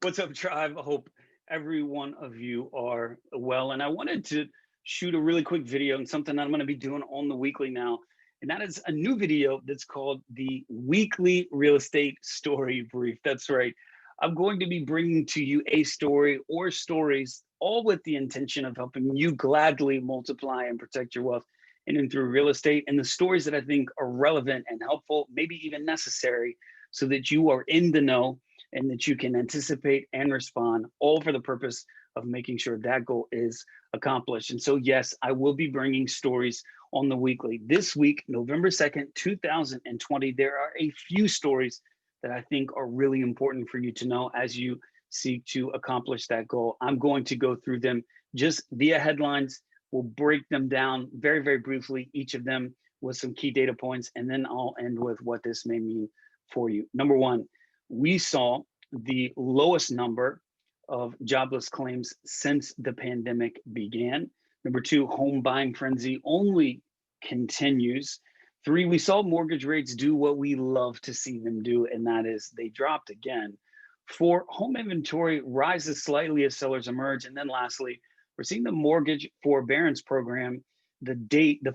What's up, tribe? I hope every one of you are well. And I wanted to shoot a really quick video and something that I'm going to be doing on the weekly now. And that is a new video that's called the Weekly Real Estate Story Brief. That's right. I'm going to be bringing to you a story or stories, all with the intention of helping you gladly multiply and protect your wealth in and through real estate. And the stories that I think are relevant and helpful, maybe even necessary, so that you are in the know and that you can anticipate and respond, all for the purpose of making sure that goal is accomplished. And so, yes, I will be bringing stories on the weekly. This week, November 2nd, 2020, there are a few stories that I think are really important for you to know as you seek to accomplish that goal. I'm going to go through them just via headlines. We'll break them down very, very briefly, each of them with some key data points, and then I'll end with what this may mean for you. Number one, we saw the lowest number of jobless claims since the pandemic began. Number two, home buying frenzy only continues. Three, we saw mortgage rates do what we love to see them do, and that is they dropped again. Four, home inventory rises slightly as sellers emerge. And then lastly, we're seeing the mortgage forbearance program, the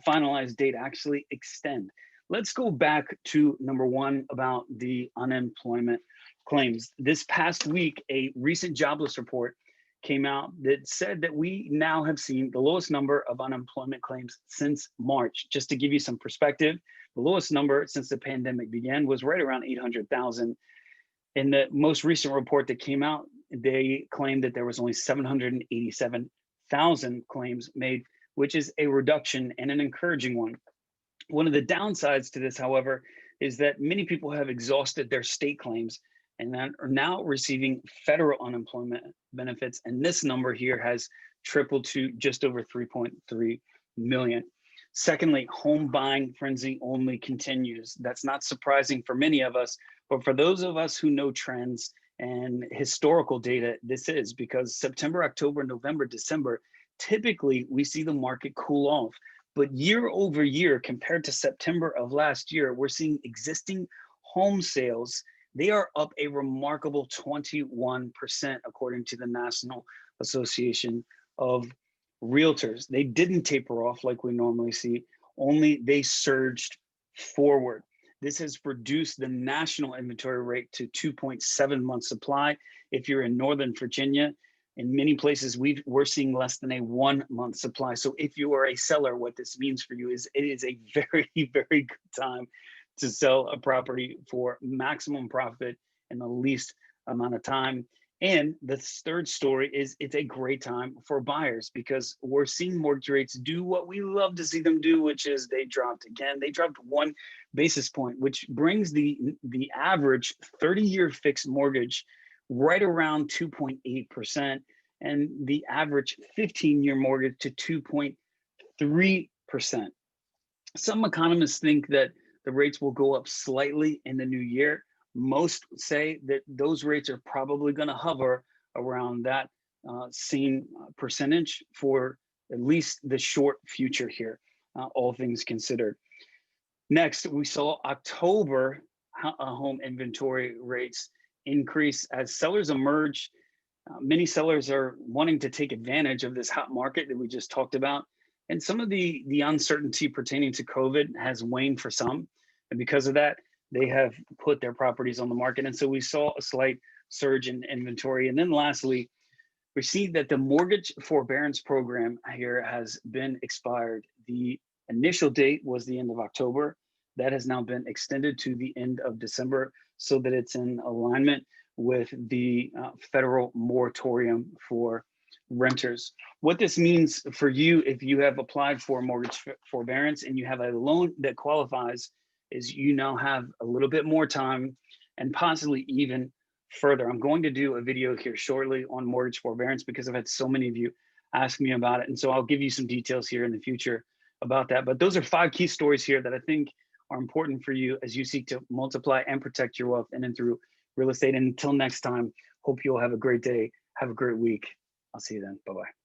finalized date actually extend. Let's go back to number one about the unemployment claims. This past week, a recent jobless report came out that said that we now have seen the lowest number of unemployment claims since March. Just to give you some perspective, the lowest number since the pandemic began was right around 800,000. In the most recent report that came out, they claimed that there was only 787,000 claims made, which is a reduction and an encouraging one. One of the downsides to this, however, is that many people have exhausted their state claims and then are now receiving federal unemployment benefits. And this number here has tripled to just over 3.3 million. Secondly, home buying frenzy only continues. That's not surprising for many of us, but for those of us who know trends and historical data, this is because September, October, November, December, typically we see the market cool off. But year over year, compared to September of last year, we're seeing existing home sales. They are up a remarkable 21%, according to the National Association of Realtors. They didn't taper off like we normally see, only they surged forward. This has reduced the national inventory rate to 2.7 months supply. If you're in Northern Virginia, in many places, we're seeing less than a 1 month supply. So if you are a seller, what this means for you is it is a very, very good time to sell a property for maximum profit in the least amount of time. And the third story is it's a great time for buyers because we're seeing mortgage rates do what we love to see them do, which is they dropped again. They dropped 1 basis point, which brings the average 30-year fixed mortgage right around 2.8%, and the average 15-year mortgage to 2.3%. Some economists think that the rates will go up slightly in the new year. Most say that those rates are probably going to hover around that same percentage for at least the short future here, all things considered. Next, we saw October home inventory rates increase as sellers emerge. Many sellers are wanting to take advantage of this hot market that we just talked about. And some of the uncertainty pertaining to COVID has waned for some. And because of that, they have put their properties on the market. And so we saw a slight surge in inventory. And then lastly, we see that the mortgage forbearance program here has been expired. The initial date was the end of October. That has now been extended to the end of December so that it's in alignment with the federal moratorium for renters. What this means for you, if you have applied for mortgage forbearance and you have a loan that qualifies, is you now have a little bit more time and possibly even further. I'm going to do a video here shortly on mortgage forbearance because I've had so many of you ask me about it. And so I'll give you some details here in the future about that. But those are 5 key stories here that I think are important for you as you seek to multiply and protect your wealth in and through real estate. And until next time, hope you'll have a great day. Have a great week. I'll see you then. Bye-bye.